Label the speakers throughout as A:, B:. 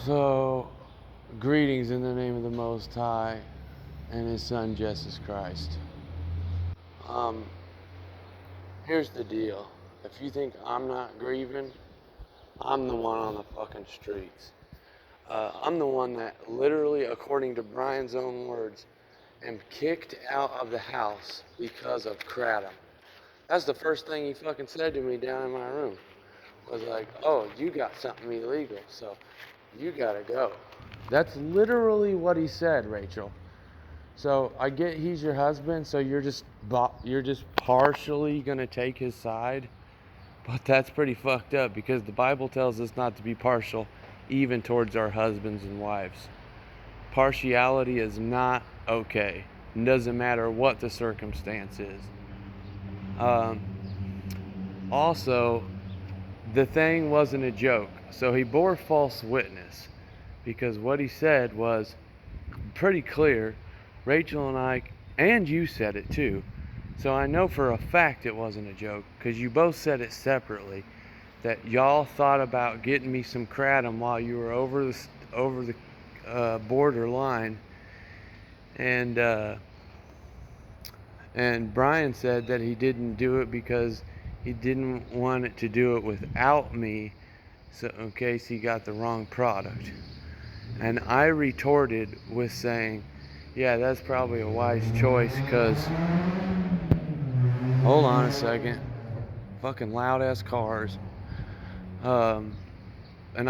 A: So, greetings in the name of the Most High and His Son, Jesus Christ. Um, Here's the deal. If you think I'm not grieving, I'm the one on the fucking streets. I'm the one that literally, according to Brian's own words, am kicked out of the house because of kratom. That's the first thing he fucking said to me down in my room. Was like, oh, you got something illegal, so you gotta go. That's literally what he said, Rachel. So I get he's your husband, so you're just partially gonna take his side, but that's pretty fucked up because the Bible tells us not to be partial, even towards our husbands and wives. Partiality is not okay. It doesn't matter what the circumstance is. Also, the thing wasn't a joke, so he bore false witness because what he said was pretty clear. Rachel and I, and you said it too, so I know for a fact it wasn't a joke because you both said it separately, that y'all thought about getting me some kratom while you were over the border line, and Brian said that he didn't do it because he didn't want it to do it without me, so in case he got the wrong product. And I retorted with saying, yeah, that's probably a wise choice because, hold on a second, fucking loud ass cars. And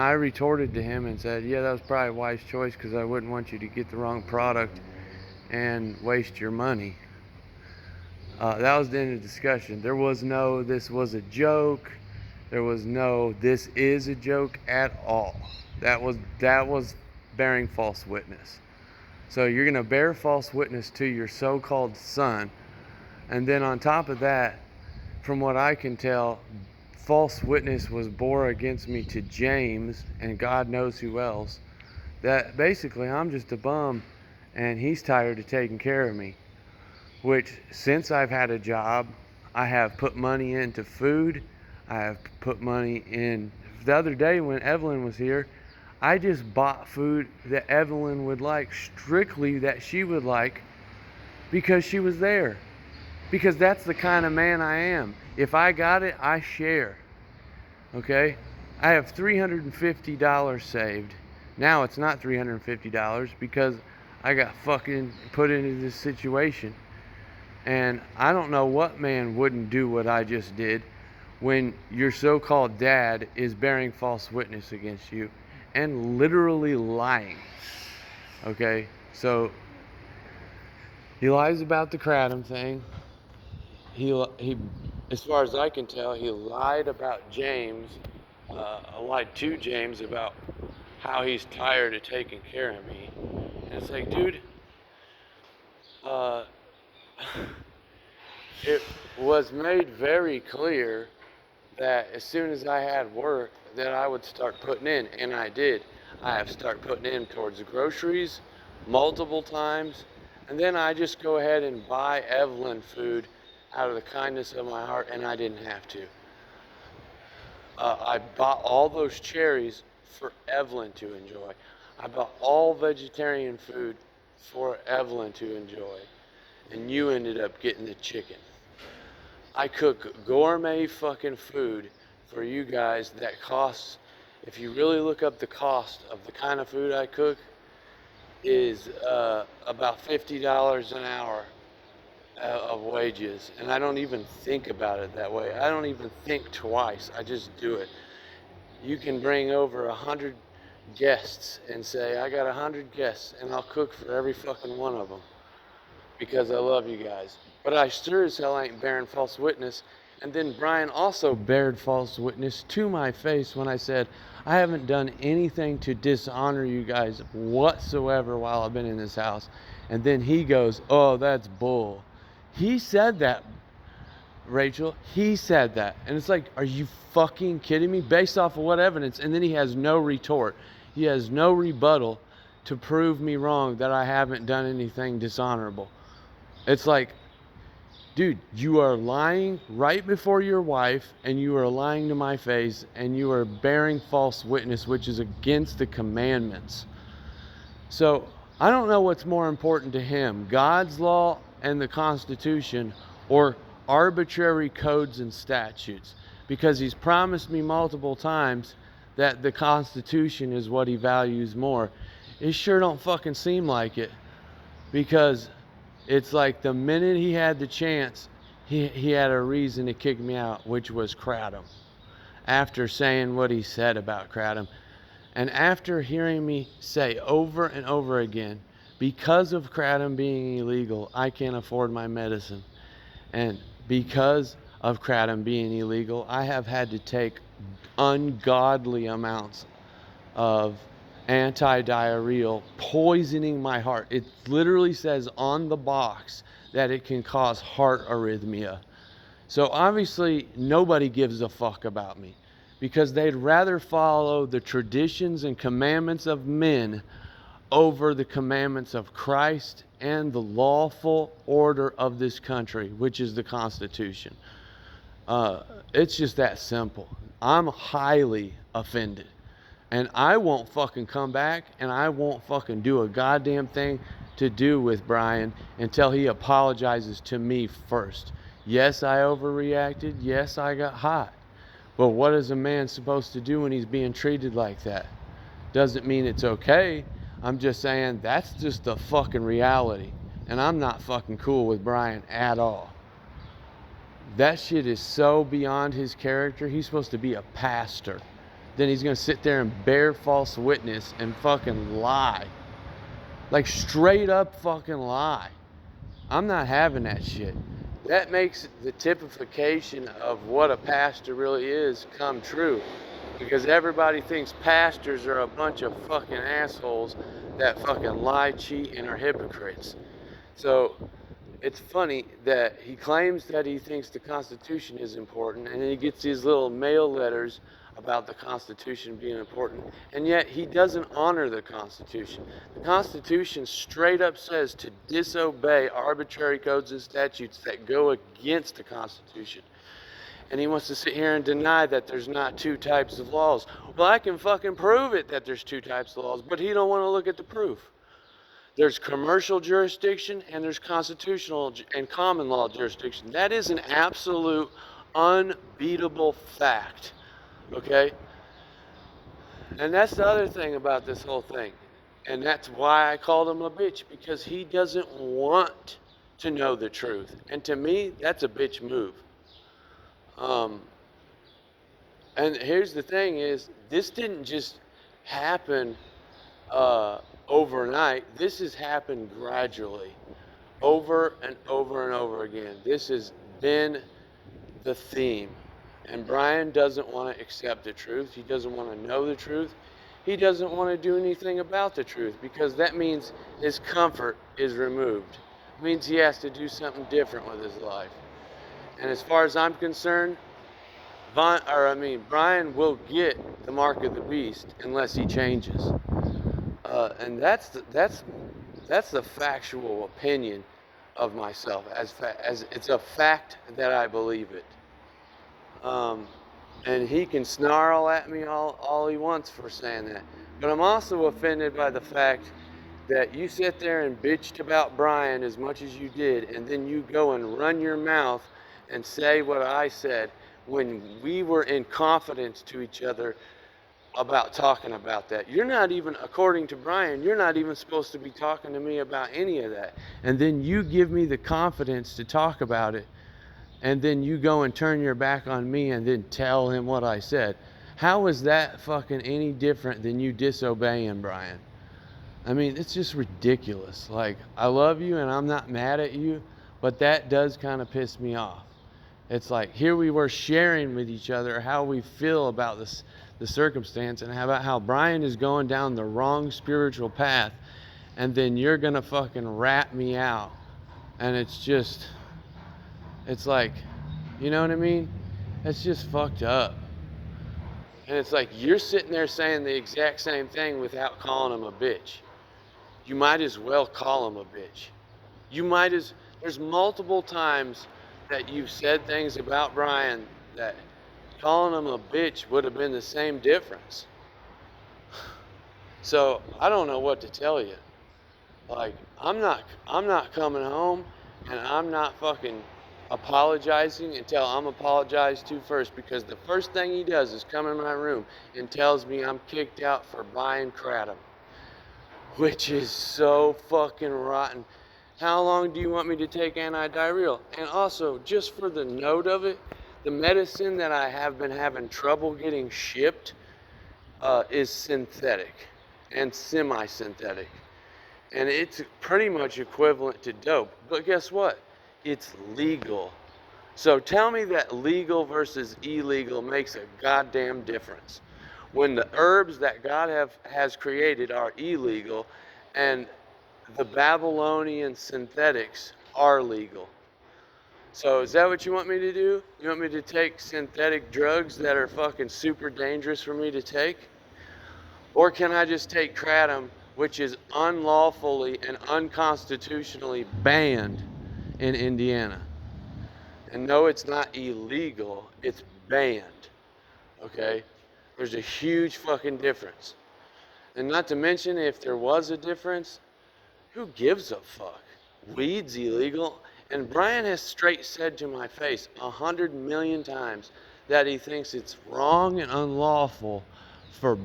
A: I retorted to him and said, yeah, that was probably a wise choice because I wouldn't want you to get the wrong product and waste your money. That was the end of the discussion. There was no, this was a joke. There was no, this is a joke at all. That was bearing false witness. So you're going to bear false witness to your so-called son. And then on top of that, from what I can tell, false witness was bore against me to James and God knows who else. That basically I'm just a bum and he's tired of taking care of me. Which, since I've had a job, I have put money into food. I have put money in. The other day when Evelyn was here, I just bought food that Evelyn would like, strictly that she would like, because she was there. Because that's the kind of man I am. If I got it, I share. Okay? I have $350 saved. Now it's not $350 because I got fucking put into this situation. And I don't know what man wouldn't do what I just did when your so-called dad is bearing false witness against you and literally lying. Okay? So he lies about the kratom thing. He, as far as I can tell, he lied about James. Lied to James about how he's tired of taking care of me. And it's like, dude, it was made very clear that as soon as I had work that I would start putting in, and I did. I have started putting in towards the groceries multiple times, and then I just go ahead and buy Evelyn food out of the kindness of my heart, and I didn't have to. I bought all those cherries for Evelyn to enjoy. I bought all vegetarian food for Evelyn to enjoy, and you ended up getting the chicken. I cook gourmet fucking food for you guys that costs, if you really look up the cost of the kind of food I cook, is about $50 an hour of wages. And I don't even think about it that way. I don't even think twice. I just do it. You can bring over 100 guests and say, I got 100 guests, and I'll cook for every fucking one of them because I love you guys. But I sure as hell ain't bearing false witness. And then Brian also bared false witness to my face when I said, I haven't done anything to dishonor you guys whatsoever while I've been in this house. And then he goes, oh, that's bull. He said that, Rachel. He said that. And it's like, are you fucking kidding me? Based off of what evidence? And then he has no retort. He has no rebuttal to prove me wrong that I haven't done anything dishonorable. It's like, dude, you are lying right before your wife, and you are lying to my face, and you are bearing false witness, which is against the commandments. So I don't know what's more important to him, God's law and the Constitution, or arbitrary codes and statutes, because he's promised me multiple times that the Constitution is what he values more. It sure don't fucking seem like it, because it's like the minute he had the chance, he had a reason to kick me out, which was Kratom. After saying what he said about Kratom, and after hearing me say over and over again, because of Kratom being illegal, I can't afford my medicine. And because of Kratom being illegal, I have had to take ungodly amounts of anti-diarrheal, poisoning my heart. It literally says on the box that it can cause heart arrhythmia. So obviously nobody gives a fuck about me, because they'd rather follow the traditions and commandments of men over the commandments of Christ and the lawful order of this country, which is the Constitution. It's just that simple. I'm highly offended. And I won't fucking come back, and I won't fucking do a goddamn thing to do with Brian until he apologizes to me first. Yes, I overreacted. Yes, I got hot. But what is a man supposed to do when he's being treated like that? Doesn't mean it's okay. I'm just saying that's just the fucking reality. And I'm not fucking cool with Brian at all. That shit is so beyond his character. He's supposed to be a pastor. Then he's gonna sit there and bear false witness and fucking lie. Like straight up fucking lie. I'm not having that shit. That makes the typification of what a pastor really is come true. Because everybody thinks pastors are a bunch of fucking assholes that fucking lie, cheat, and are hypocrites. So it's funny that he claims that he thinks the Constitution is important, and then he gets these little mail letters about the Constitution being important, and yet he doesn't honor the Constitution. The Constitution straight up says to disobey arbitrary codes and statutes that go against the Constitution. And he wants to sit here and deny that there's not two types of laws. Well, I can fucking prove it that there's two types of laws, but he don't want to look at the proof. There's commercial jurisdiction and there's constitutional and common law jurisdiction. That is an absolute unbeatable fact. Okay? And that's the other thing about this whole thing. And that's why I called him a bitch, because he doesn't want to know the truth. And to me, that's a bitch move. And here's the thing is, this didn't just happen overnight. This has happened gradually, over and over and over again. This has been the theme. And Brian doesn't want to accept the truth. He doesn't want to know the truth. He doesn't want to do anything about the truth, because that means his comfort is removed. It means he has to do something different with his life. And as far as I'm concerned, Brian will get the mark of the beast unless he changes. And that's the factual opinion of myself. As it's a fact that I believe it. And he can snarl at me all he wants for saying that. But I'm also offended by the fact that you sit there and bitched about Brian as much as you did, and then you go and run your mouth and say what I said when we were in confidence to each other about talking about that. You're not even, according to Brian, you're not even supposed to be talking to me about any of that. And then you give me the confidence to talk about it, and then you go and turn your back on me and then tell him what I said. How is that fucking any different than you disobeying Brian? I mean, it's just ridiculous. Like, I love you and I'm not mad at you, but that does kind of piss me off. It's like, here we were sharing with each other how we feel about this, the circumstance, and about how Brian is going down the wrong spiritual path, and then you're gonna fucking rat me out. And it's just, it's like, you know what I mean? It's just fucked up. And it's like, you're sitting there saying the exact same thing without calling him a bitch. You might as well call him a bitch. There's multiple times that you've said things about Brian that calling him a bitch would have been the same difference. So I don't know what to tell you. Like, I'm not coming home, and I'm not fucking apologizing until I'm apologized to first, because the first thing he does is come in my room and tells me I'm kicked out for buying kratom, which is so fucking rotten. How long do you want me to take antidiarrheal? And also, just for the note of it, the medicine that I have been having trouble getting shipped is synthetic and semi-synthetic. And it's pretty much equivalent to dope. But guess what? It's legal. So tell me that legal versus illegal makes a goddamn difference, when the herbs that God has created are illegal and the Babylonian synthetics are legal. So is that what you want me to do? You want me to take synthetic drugs that are fucking super dangerous for me to take? Or can I just take kratom, which is unlawfully and unconstitutionally banned in Indiana? And no, it's not illegal, it's banned, okay? There's a huge fucking difference. And not to mention, if there was a difference, who gives a fuck? Weed's illegal. And Brian has straight said to my face 100 million times that he thinks it's wrong and unlawful for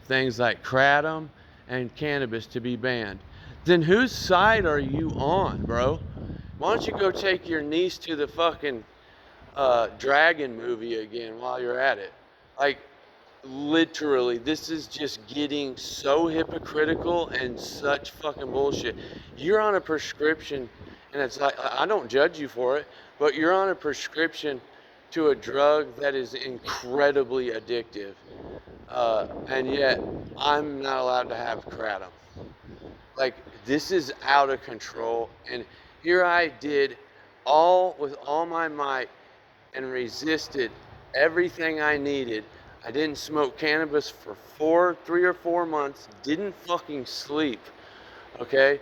A: things like kratom and cannabis to be banned. Then whose side are you on, bro? Why don't you go take your niece to the fucking Dragon movie again while you're at it? Like, literally, this is just getting so hypocritical and such fucking bullshit. You're on a prescription, and it's like, I don't judge you for it, but you're on a prescription to a drug that is incredibly addictive. And yet, I'm not allowed to have kratom. Like, this is out of control. And here I did with all my might and resisted everything I needed. I didn't smoke cannabis for 3 or 4 months, didn't fucking sleep, okay?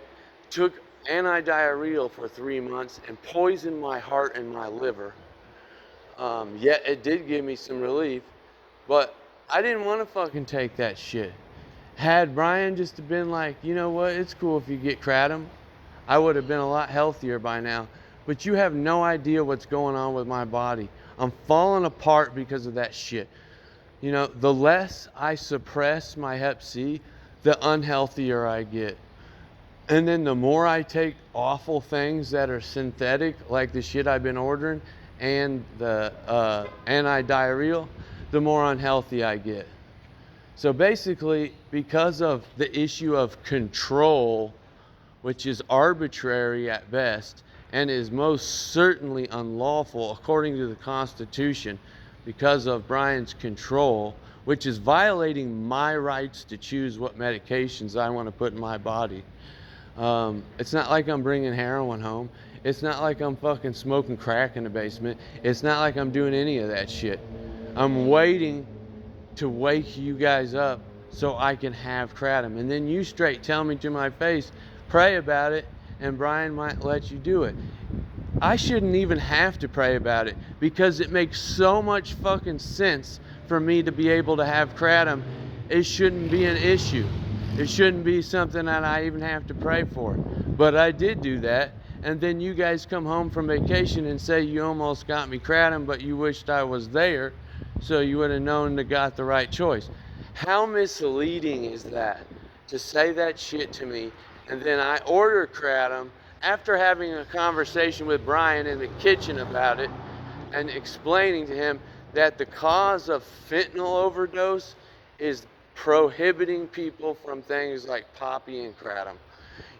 A: Took antidiarrheal for 3 months and poisoned my heart and my liver. Yet it did give me some relief, but I didn't want to fucking take that shit. Had Brian just been like, you know what, it's cool if you get kratom, I would have been a lot healthier by now. But you have no idea what's going on with my body. I'm falling apart because of that shit. You know, the less I suppress my hep C, the unhealthier I get. And then the more I take awful things that are synthetic, like the shit I've been ordering, and the antidiarrheal, the more unhealthy I get. So basically, because of the issue of control, which is arbitrary at best, and is most certainly unlawful according to the Constitution, because of Brian's control, which is violating my rights to choose what medications I want to put in my body. It's not like I'm bringing heroin home. It's not like I'm fucking smoking crack in the basement. It's not like I'm doing any of that shit. I'm waiting to wake you guys up so I can have kratom. And then you straight tell me to my face, pray about it, and Brian might let you do it. I shouldn't even have to pray about it, because it makes so much fucking sense for me to be able to have kratom. It shouldn't be an issue. It shouldn't be something that I even have to pray for. But I did do that, and then you guys come home from vacation and say you almost got me kratom, but you wished I was there so you would have known to got the right choice. How misleading is that, to say that shit to me, and then I order kratom after having a conversation with Brian in the kitchen about it and explaining to him that the cause of fentanyl overdose is prohibiting people from things like poppy and kratom.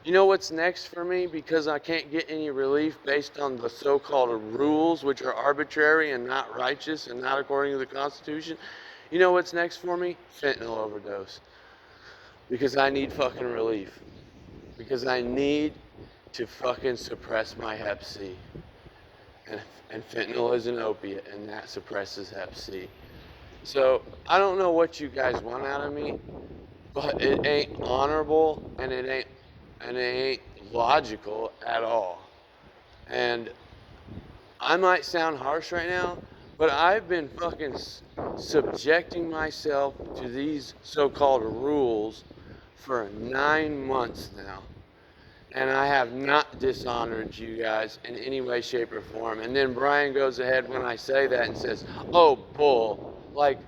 A: You know what's next for me, because I can't get any relief based on the so-called rules, which are arbitrary and not righteous and not according to the Constitution? You know what's next for me? Fentanyl overdose. Because I need fucking relief. Because I need to fucking suppress my hep C. And fentanyl is an opiate, and that suppresses hep C. So I don't know what you guys want out of me, but it ain't honorable, and it ain't logical at all. And I might sound harsh right now, but I've been fucking subjecting myself to these so-called rules for 9 months now. And I have not dishonored you guys in any way, shape, or form. And then Brian goes ahead when I say that and says, oh, bull. Like,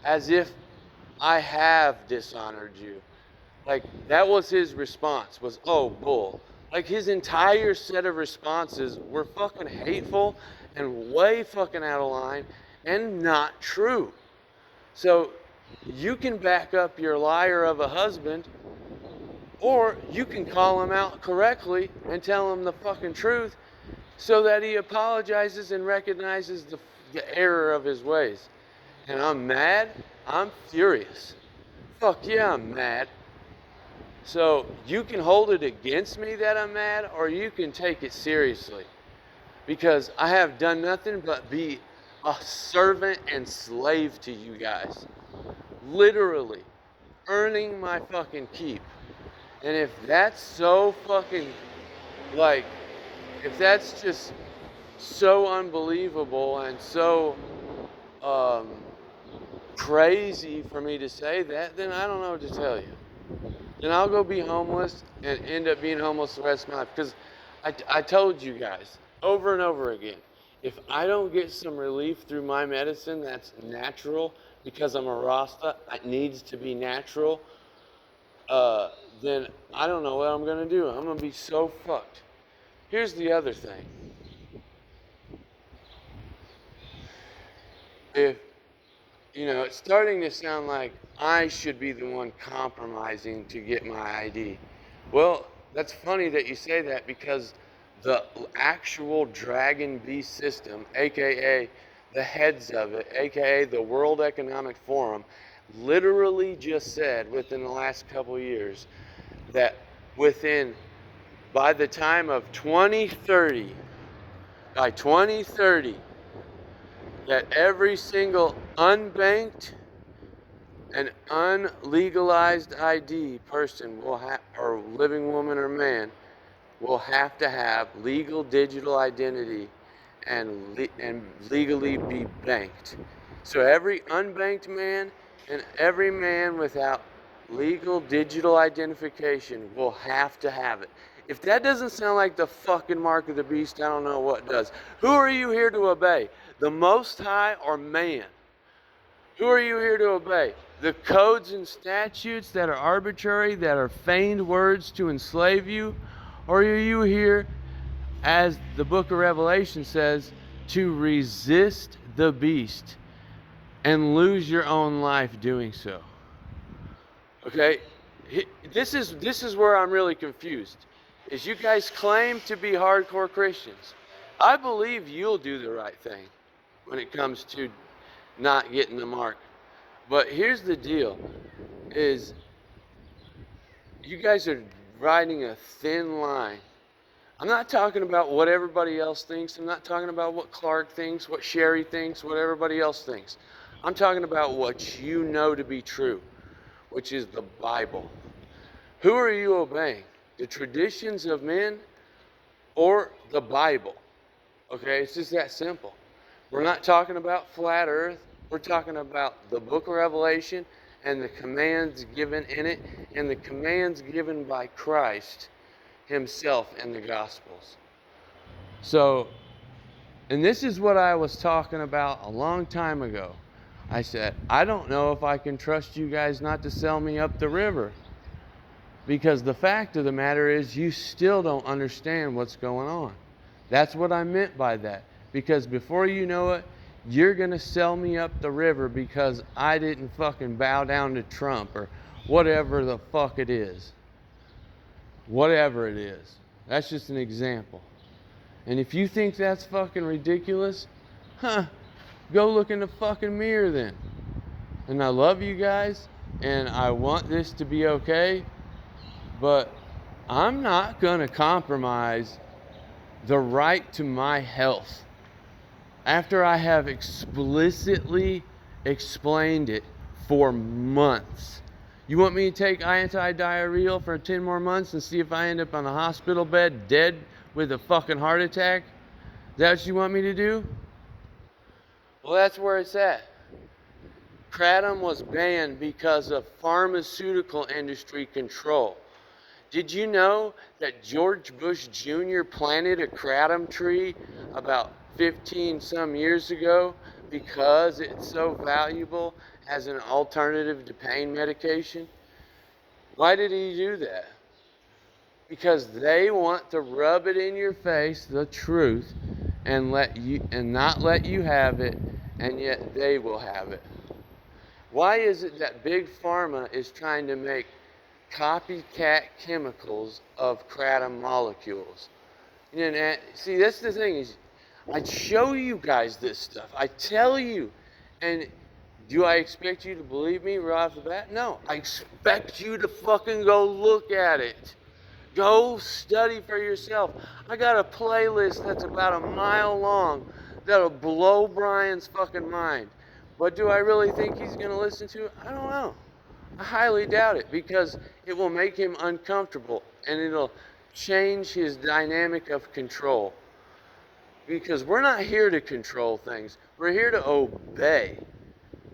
A: as if I have dishonored you. Like, that was his response, was, oh, bull. Like, his entire set of responses were fucking hateful and way fucking out of line and not true. So, you can back up your liar of a husband, or you can call him out correctly and tell him the fucking truth so that he apologizes and recognizes the error of his ways. And I'm mad. I'm furious. Fuck yeah, I'm mad. So you can hold it against me that I'm mad, or you can take it seriously. Because I have done nothing but be a servant and slave to you guys. Literally. Earning my fucking keep. And if that's so fucking, like, if that's just so unbelievable and so crazy for me to say that, then I don't know what to tell you. Then I'll go be homeless and end up being homeless the rest of my life. Because I told you guys over and over again, if I don't get some relief through my medicine that's natural, because I'm a Rasta, it needs to be natural, then I don't know what I'm going to do. I'm going to be so fucked. Here's the other thing. If, it's starting to sound like I should be the one compromising to get my ID. Well, that's funny that you say that, because the actual Dragon Beast system, aka the heads of it, aka the World Economic Forum, literally just said within the last couple of years that by the time of 2030, by 2030, that every single unbanked and unlegalized ID person will have, or living woman or man, will have to have legal digital identity and legally be banked. So every unbanked man and every man without legal digital identification will have to have it. If that doesn't sound like the fucking mark of the beast, I don't know what does. Who are you here to obey? The Most High or man? Who are you here to obey? The codes and statutes that are arbitrary, that are feigned words to enslave you? Or are you here, as the book of Revelation says, to resist the beast and lose your own life doing so? Okay? This is where I'm really confused. Is you guys claim to be hardcore Christians. I believe you'll do the right thing when it comes to not getting the mark. But here's the deal, is you guys are riding a thin line. I'm not talking about what everybody else thinks. I'm not talking about what Clark thinks, what Sherry thinks, what everybody else thinks. I'm talking about what you know to be true, which is the Bible. Who are you obeying? The traditions of men or the Bible? Okay, it's just that simple. We're not talking about flat earth. We're talking about the book of Revelation and the commands given in it and the commands given by Christ himself in the Gospels. So, and this is what I was talking about a long time ago. I said, I don't know if I can trust you guys not to sell me up the river. Because the fact of the matter is, you still don't understand what's going on. That's what I meant by that. Because before you know it, you're going to sell me up the river because I didn't fucking bow down to Trump or whatever the fuck it is. Whatever it is. That's just an example. And if you think that's fucking ridiculous, go look in the fucking mirror then. And I love you guys, and I want this to be okay, but I'm not going to compromise the right to my health after I have explicitly explained it for months. You want me to take anti-diarrheal for 10 more months and see if I end up on a hospital bed dead with a fucking heart attack? that what you want me to do? Well, that's where it's at. Kratom was banned because of pharmaceutical industry control. Did you know that George Bush Jr. planted a kratom tree about 15 some years ago because it's so valuable as an alternative to pain medication? Why did he do that? Because they want to rub it in your face, the truth, and not let you have it, and yet they will have it. Why is it that Big Pharma is trying to make copycat chemicals of kratom molecules? See, that's the thing is, I show you guys this stuff. I tell you, and do I expect you to believe me right off the bat? No, I expect you to fucking go look at it. Go study for yourself. I got a playlist that's about a mile long that'll blow Brian's fucking mind. But do I really think he's going to listen to it? I don't know. I highly doubt it, because it will make him uncomfortable and it'll change his dynamic of control. Because we're not here to control things. We're here to obey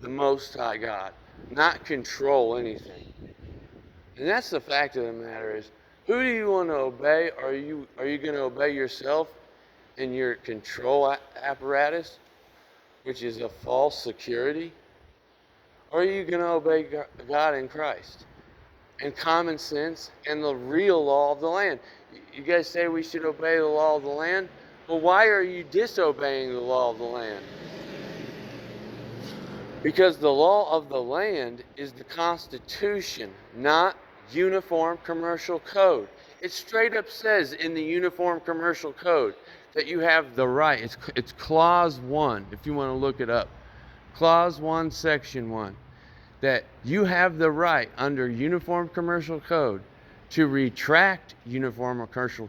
A: the Most High God, not control anything. And that's the fact of the matter is, who do you want to obey? Are you going to obey yourself and your control apparatus, which is a false security? Or are you going to obey God and Christ and common sense and the real law of the land? You guys say we should obey the law of the land? Well, why are you disobeying the law of the land? Because the law of the land is the Constitution, not Uniform Commercial Code. It straight up says in the Uniform Commercial Code that you have the right. It's Clause 1, if you want to look it up. Clause 1, Section 1. That you have the right under Uniform Commercial Code to retract Uniform Commercial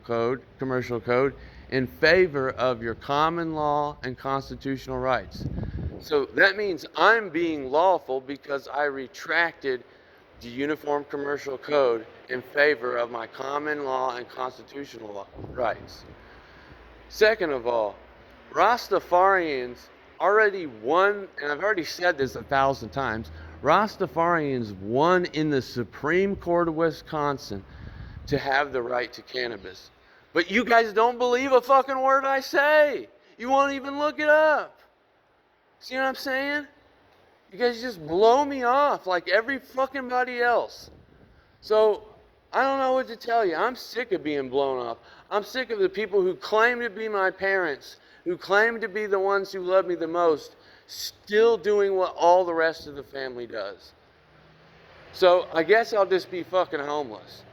A: Code in favor of your common law and constitutional rights. So that means I'm being lawful because I retracted the Uniform Commercial Code in favor of my common law and constitutional rights. Second of all, Rastafarians already won, and I've already said this 1,000 times, Rastafarians won in the Supreme Court of Wisconsin to have the right to cannabis. But you guys don't believe a fucking word I say. You won't even look it up. See what I'm saying? You guys just blow me off like every fucking body else. So, I don't know what to tell you. I'm sick of being blown off. I'm sick of the people who claim to be my parents, who claim to be the ones who love me the most, still doing what all the rest of the family does. So, I guess I'll just be fucking homeless.